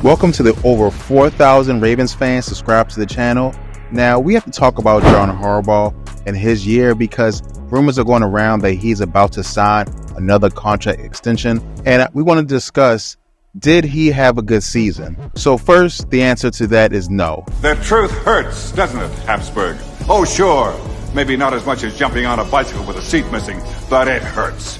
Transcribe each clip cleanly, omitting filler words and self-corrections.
Welcome to the over 4,000 Ravens fans subscribed to the channel. Now, we have to talk about John Harbaugh and his year because rumors are going around that he's about to sign another contract extension. And we want to discuss, did he have a good season? So first, the answer to that is no. The truth hurts, doesn't it, Habsburg? Oh, sure. Maybe not as much as jumping on a bicycle with a seat missing, but it hurts.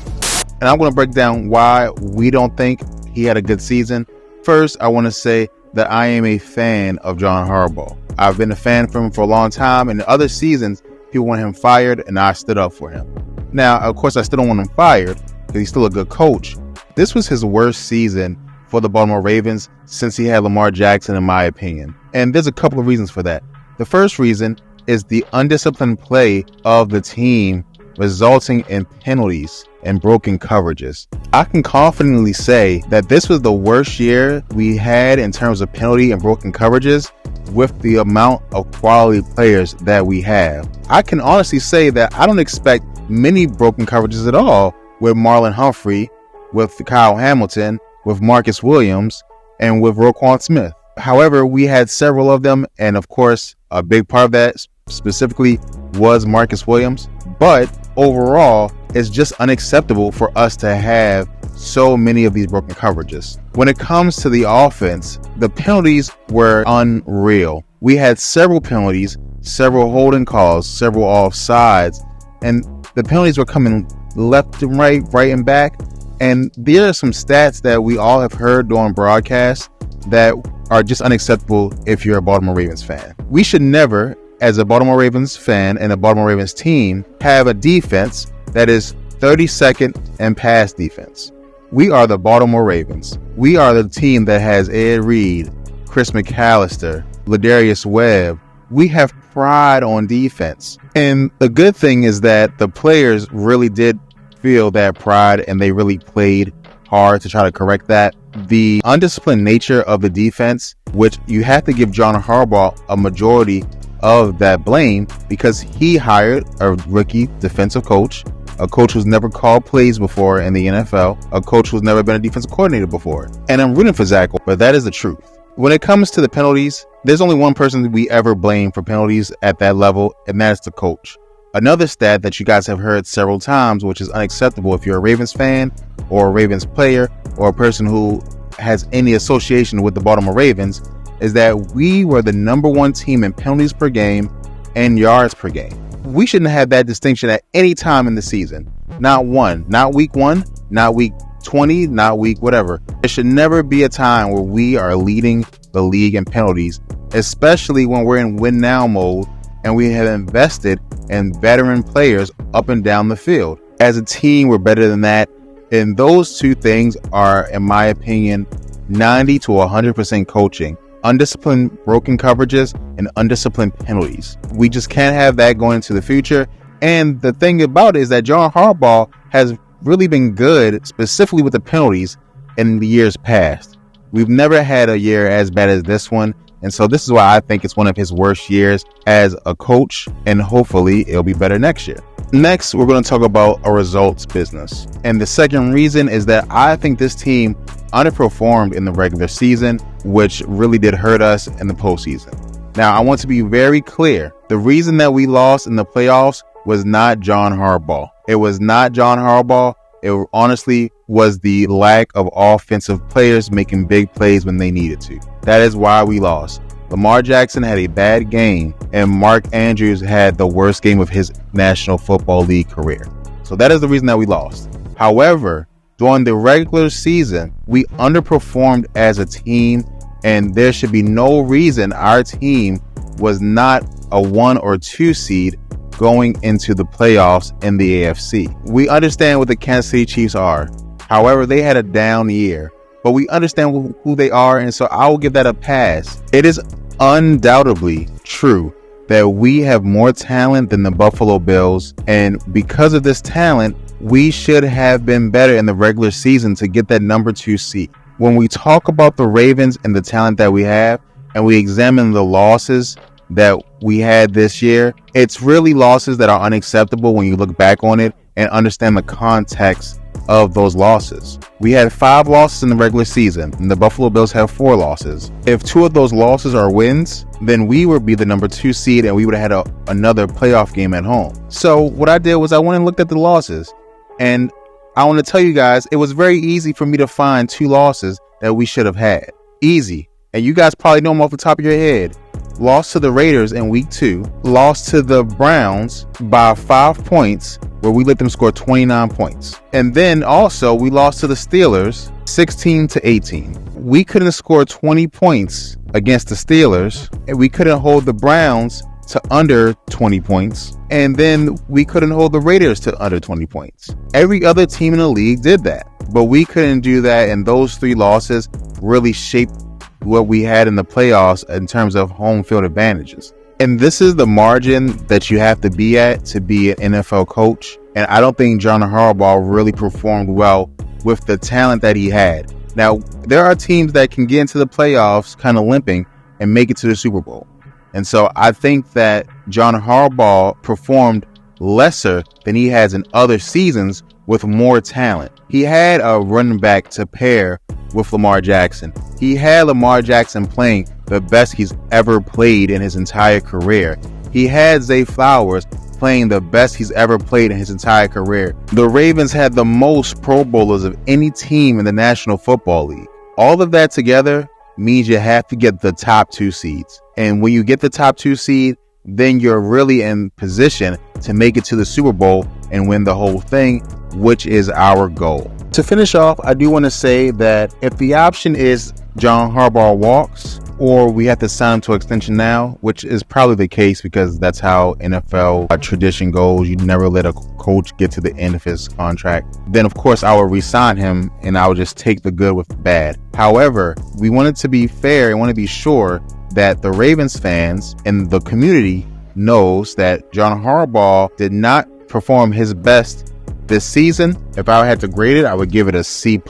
And I'm going to break down why we don't think he had a good season. First, I want to say that I am a fan of John Harbaugh. I've been a fan for him for a long time. In the other seasons, people want him fired, and I stood up for him. Now, of course, I still don't want him fired because he's still a good coach. This was his worst season for the Baltimore Ravens since he had Lamar Jackson, in my opinion. And there's a couple of reasons for that. The first reason is the undisciplined play of the team resulting in penalties and broken coverages. I can confidently say that this was the worst year we had in terms of penalty and broken coverages with the amount of quality players that we have. I can honestly say that I don't expect many broken coverages at all with Marlon Humphrey, with Kyle Hamilton, with Marcus Williams, and with Roquan Smith. However, we had several of them, and of course, a big part of that specifically was Marcus Williams. But overall, it's just unacceptable for us to have so many of these broken coverages. When it comes to the offense, the penalties were unreal. We had several penalties, several holding calls, several offsides, and the penalties were coming left and right and back. And there are some stats that we all have heard during broadcasts that are just unacceptable if you're a Baltimore Ravens fan. We should never, as a Baltimore Ravens fan and a Baltimore Ravens team, have a defense that is 32nd and pass defense. We are the Baltimore Ravens. We are the team that has Ed Reed, Chris McAllister, Ladarius Webb. We have pride on defense. And the good thing is that the players really did feel that pride and they really played hard to try to correct that. The undisciplined nature of the defense, which you have to give John Harbaugh a majority of that blame because he hired a rookie defensive coach, a coach who's never called plays before in the NFL, a coach who's never been a defensive coordinator before. And I'm rooting for Zach, but that is the truth. When it comes to the penalties, there's only one person that we ever blame for penalties at that level, and that's the coach. Another stat that you guys have heard several times, which is unacceptable if you're a Ravens fan or a Ravens player or a person who has any association with the Baltimore Ravens, is that we were the number one team in penalties per game and yards per game. We shouldn't have that distinction at any time in the season. Not one, not week 1, not week 20, not week whatever. There should never be a time where we are leading the league in penalties, especially when we're in win now mode and we have invested in veteran players up and down the field. As a team, we're better than that. And those two things are, in my opinion, 90 to 100% coaching. Undisciplined broken coverages and undisciplined penalties. We just can't have that going into the future. And the thing about it is that John Harbaugh has really been good, specifically with the penalties in the years past. We've never had a year as bad as this one. And so this is why I think it's one of his worst years as a coach, and hopefully it'll be better next year. Next, we're going to talk about a results business. And the second reason is that I think this team underperformed in the regular season, which really did hurt us in the postseason. Now, I want to be very clear. The reason that we lost in the playoffs was not John Harbaugh. It was not John Harbaugh. It honestly was the lack of offensive players making big plays when they needed to. That is why we lost. Lamar Jackson had a bad game, and Mark Andrews had the worst game of his National Football League career. So that is the reason that we lost. However, during the regular season, we underperformed as a team, and there should be no reason our team was not a 1 or 2 seed going into the playoffs in the AFC. We understand what the Kansas City Chiefs are. However, they had a down year, but we understand who they are, and so I will give that a pass. It is undoubtedly true that we have more talent than the Buffalo Bills, and because of this talent, we should have been better in the regular season to get that number 2 seed. When we talk about the Ravens and the talent that we have, and we examine the losses that we had this year, it's really losses that are unacceptable when you look back on it and understand the context of those losses. We had 5 losses in the regular season, and the Buffalo Bills have 4 losses. If 2 of those losses are wins, then we would be the number 2 seed, and we would have had another playoff game at home. So what I did was I went and looked at the losses, and I want to tell you guys, it was very easy for me to find 2 losses that we should have had. Easy. And you guys probably know them off the top of your head. Lost to the Raiders in week 2, lost to the Browns by 5 points, where we let them score 29 points. And then also we lost to the Steelers 16-18. We couldn't score 20 points against the Steelers, and we couldn't hold the Browns to under 20 points, and then we couldn't hold the Raiders to under 20 points. Every other team in the league did that, but we couldn't do that, and those 3 losses really shaped what we had in the playoffs in terms of home field advantages. And this is the margin that you have to be at to be an NFL coach. And I don't think John Harbaugh really performed well with the talent that he had. Now, there are teams that can get into the playoffs kind of limping and make it to the Super Bowl. And so I think that John Harbaugh performed lesser than he has in other seasons with more talent. He had a running back to pair with Lamar Jackson. He had Lamar Jackson playing the best he's ever played in his entire career. He had Zay Flowers playing the best he's ever played in his entire career. The Ravens had the most Pro Bowlers of any team in the National Football League. All of that together means you have to get the top 2 seeds. And when you get the top 2 seed, then you're really in position to make it to the Super Bowl and win the whole thing, which is our goal. To finish off, I do want to say that if the option is John Harbaugh walks, or we have to sign him to extension now, which is probably the case because that's how NFL tradition goes. You never let a coach get to the end of his contract. Then, of course, I will re-sign him and I will just take the good with the bad. However, we want it to be fair and want to be sure that the Ravens fans and the community knows that John Harbaugh did not perform his best this season. If I had to grade it, I would give it a C+.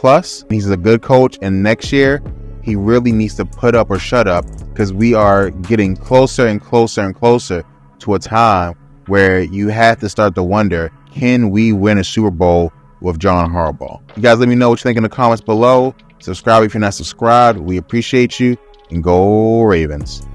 He's a good coach, and next year he really needs to put up or shut up, because we are getting closer and closer and closer to a time where you have to start to wonder, can we win a Super Bowl with John Harbaugh? You guys let me know what you think in the comments below. Subscribe if you're not subscribed. We appreciate you, and go Ravens.